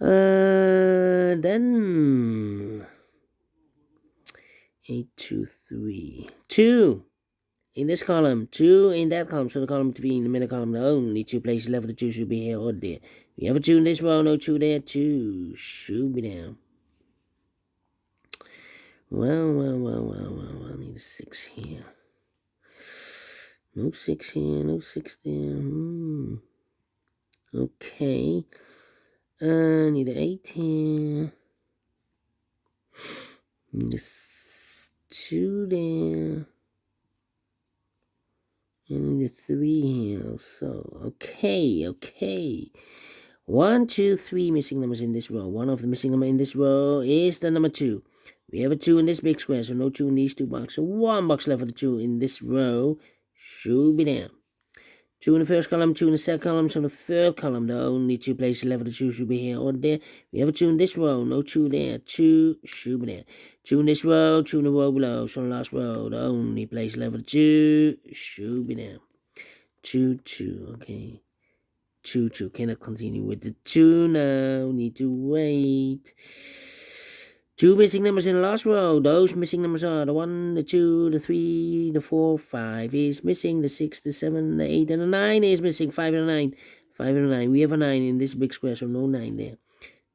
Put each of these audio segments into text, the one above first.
Then 8, 2, 3. 2 in this column, 2 in that column. So the column between the middle column, the only 2 places left for the 2 should be here or there. We have a 2 in this row, no 2 there. 2 should be there. Well, I need a 6 here. No 6 here, no 6 there. Okay. I need an 8 here. Need a 2 there. And the 3 here. So, okay. 1, 2, 3 missing numbers in this row. One of the missing numbers in this row is the number 2. We have a 2 in this big square, so no 2 in these 2 boxes. So 1 box left for the 2 in this row should be there. 2 in the first column, 2 in the second column, so the third column, the only 2 places left for the 2 should be here or there. We have a 2 in this row, no 2 there. 2 should be there. 2 in this row, 2 in the row below, so the last row, the only place left for the 2 should be there. 2, 2, okay. 2, 2, cannot continue with the 2 now, need to wait. 2 missing numbers in the last row. Those missing numbers are the 1, the 2, the 3, the 4, 5 is missing, the 6, the 7, the 8, and the 9 is missing. 5 and a 9. 5 and a 9. We have a 9 in this big square, so no 9 there.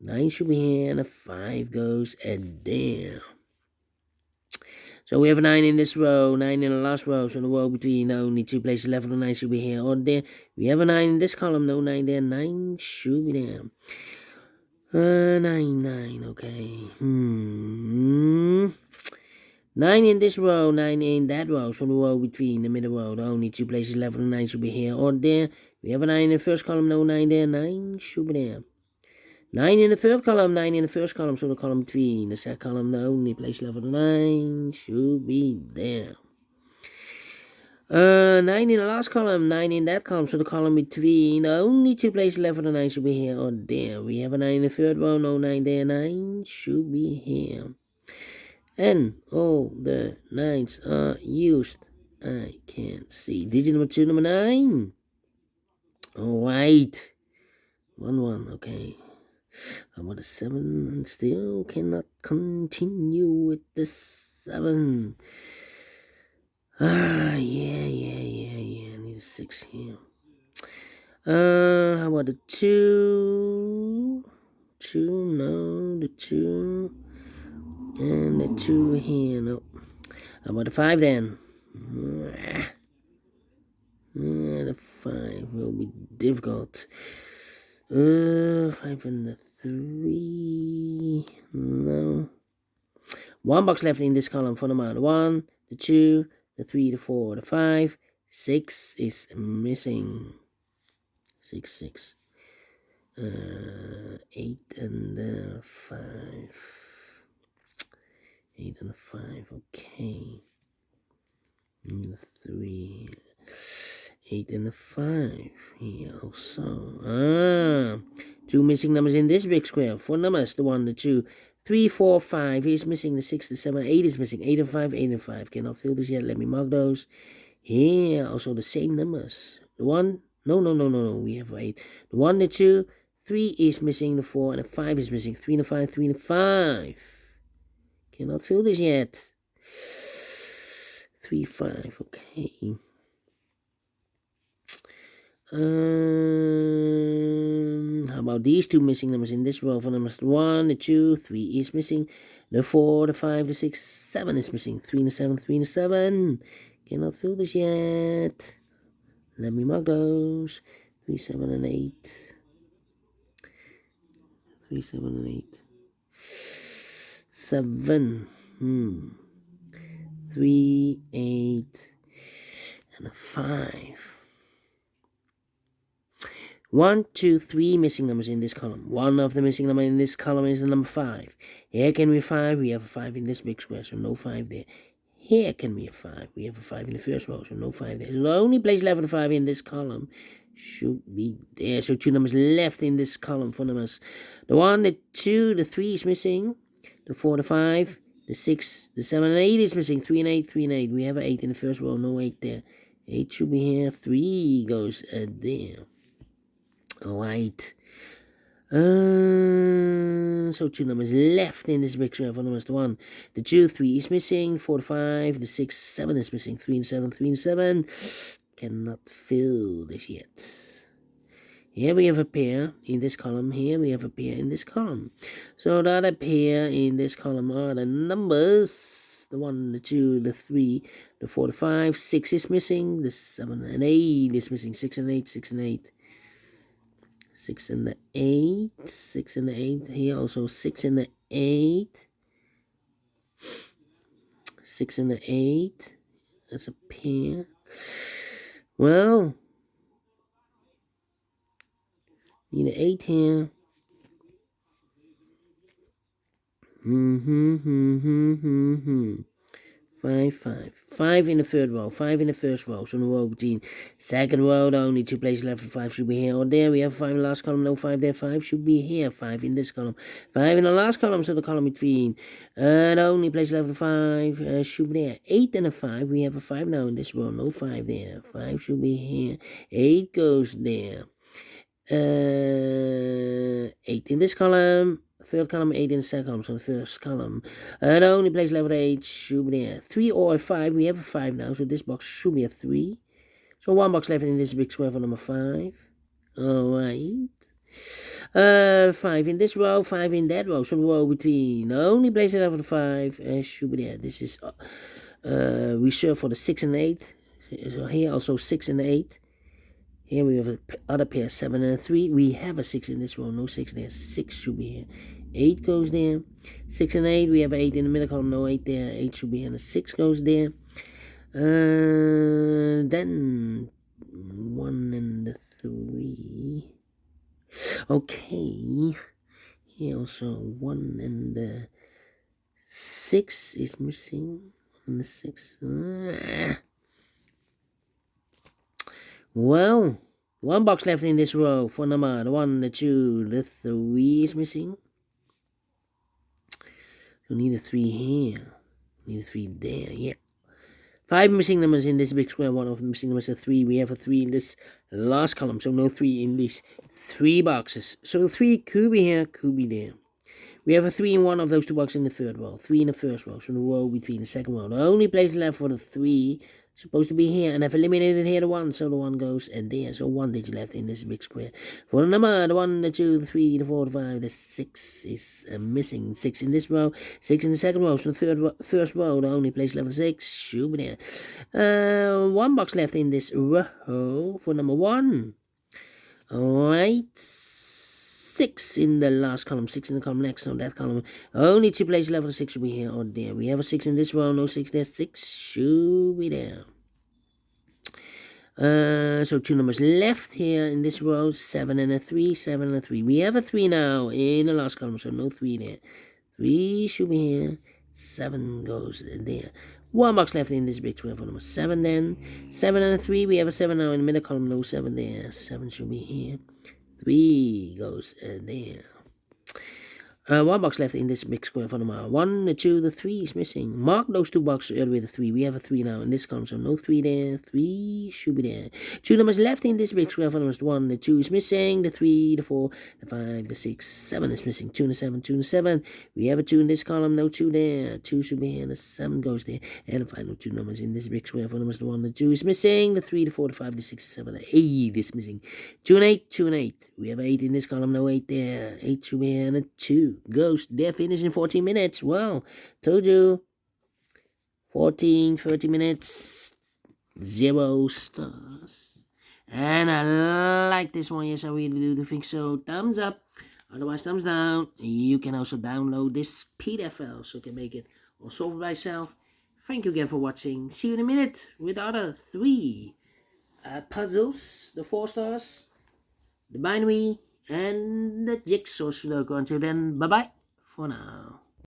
9 should be here, and a 5 goes there. So we have a 9 in this row, 9 in the last row, so the row between only 2 places left, the 9 should be here or there. We have a 9 in this column, no 9 there, 9 should be there. 9, okay. 9 in this row, 9 in that row, so the row between the middle row, the only 2 places left, the 9 should be here or there. We have a 9 in the first column, no 9 there, 9 should be there. 9 in the third column, 9 in the first column, so the column between the second column, the only place left for the 9 should be there. 9 in the last column, 9 in that column, so the column between the only 2 places left for the 9 should be here or there. We have a 9 in the third row, no 9 there, 9 should be here. And all the 9s are used. I can't see. Digit number 2, number 9. Alright. 1, 1, okay. How about a 7? Still cannot continue with the 7. Yeah. I need a 6 here. How about the 2? 2, no, the 2. And the 2 here, no. How about the 5 then? The 5 will be difficult. 5 and the 3. No. 1 box left in this column for the amount. 1, the 2, the 3, the 4, the 5. 6 is missing. 6. 8 and the 5. 8 and the 5, okay. And the 3. 8 and the 5 here also. 2 missing numbers in this big square. 4 numbers, the 1, the 2, 3, 4, 5 is missing, the 6, the 7, 8 is missing. 8 and 5, 8 and 5. Cannot fill this yet. Let me mark those. Here also the same numbers. The 1, no. We have 8. The 1, the 2, 3 is missing, the 4, and the 5 is missing. 3 and the 5, 3 and the 5. Cannot fill this yet. 3, 5, okay. How about these 2 missing numbers in this row? For numbers 1, the 2, 3 is missing. The 4, the 5, the 6, 7 is missing. 3 and the 7, 3 and the 7. Cannot fill this yet. Let me mark those. 3, 7, and 8. 3, 7, and 8. 7. 3, 8, and a 5. 1, 2, 3 missing numbers in this column. One of the missing numbers in this column is the number 5. Here can be 5. We have a 5 in this big square, so no 5 there. Here can be a 5. We have a 5 in the first row, so no 5 there. So the only place left for the 5 in this column should be there. So 2 numbers left in this column for numbers. The 1, the 2, the 3 is missing. The 4, the 5, the 6, the 7, and 8 is missing. 3 and 8, 3 and 8. We have an 8 in the first row, no 8 there. 8 should be here. 3 goes there. Alright. So 2 numbers left in this big square. For numbers 1, the 2, 3 is missing. 4, 5, the 6, 7 is missing. 3 and 7, 3 and 7. Cannot fill this yet. Here we have a pair in this column. Here we have a pair in this column. So the other pair in this column are the numbers. The 1, the 2, the 3, the 4, the 5. 6 is missing. The 7 and 8 is missing. 6 and 8, 6 and 8. 6 and the 8. 6 and the 8. Here also 6 and the 8. 6 and the 8. That's a pair. Well, need an 8 here. 5, 5. 5 in the third row, 5 in the first row. So in the row between second row, the only 2 places left for 5 should be here or there. We have 5 in the last column, no 5 there. 5 should be here, 5 in this column. 5 in the last column, so the column between. The only place left for 5 should be there. 8 and a 5, we have a 5 now in this row, no 5 there. 5 should be here. 8 goes there. 8 in this column. Third column, 8 in the second column, so the first column. The only place left 8 should be there. 3 or a 5, we have a 5 now, so this box should be a 3. So 1 box left in this big square for number 5. Alright. 5 in this row, 5 in that row, so the row between. The only place left for the 5 should be there. This is reserved for the 6 and 8. So here also 6 and 8. Here we have other pair, 7 and a 3. We have a 6 in this row, no 6 there. 6 should be here. 8 goes there. 6 and 8, we have 8 in the middle column, no 8 there. 8 should be here, and the 6 goes there. Then 1 and the 3. Okay. Here also 1 and the 6 is missing. And the 6. Well, 1 box left in this row for number 1, the 2, the 3 is missing. So need a 3 here. Need a 3 there, yeah. 5 missing numbers in this big square. 1 of the missing numbers is 3. We have a 3 in this last column, so no 3 in these 3 boxes. So 3 could be here, could be there. We have a 3 in one of those 2 boxes in the third row. 3 in the first row, so the row between the second row. The only place left for the 3 supposed to be here, and I've eliminated here the 1, so the 1 goes and there. So 1 digit left in this big square. For the number, the 1, the 2, the 3, the 4, the 5, the 6 is missing. 6 in this row, 6 in the second row. So the first row, the only place left for 6 should be there. 1 box left in this row for number 1. Alright. 6 in the last column, 6 in the column next on that column. Only 2 places left for 6 should be here or there. We have a 6 in this row, no 6 there. 6 should be there. So 2 numbers left here in this row, 7 and a 3, 7 and a 3. We have a 3 now in the last column, so no 3 there. 3 should be here. 7 goes there. 1 box left in this big square for number 7 then. 7 and a 3, we have a 7 now in the middle column, no 7 there. 7 should be here. 3 goes there. 1 box left in this big square for number 1, the 2, the 3 is missing. Mark those 2 boxes earlier with the 3. We have a 3 now in this column, so no 3 there. 3 should be there. 2 numbers left in this big square for numbers 1, the 2 is missing. The 3, the 4, the 5, the 6, 7 is missing. 2 and a 7, 2 and a 7. We have a 2 in this column, no 2 there. 2 should be here, the 7 goes there. And the final 2 numbers in this big square for numbers 1, the 2 is missing. The 3, the 4, the 5, the 6, the 7, the 8 is missing. 2 and 8, 2 and 8. We have 8 in this column, no 8 there. 8 should be here, and a 2 goes there. Finish in 14 minutes. Well, told you. 30 minutes. 0 stars. And I like this one. Yes, I really do think so. Thumbs up. Otherwise, thumbs down. You can also download this PDF file so you can make it or solve it by yourself. Thank you again for watching. See you in a minute with the other 3 puzzles. The 4 stars, the binary, and the jigsaw Sudoku. Until then, bye-bye for now.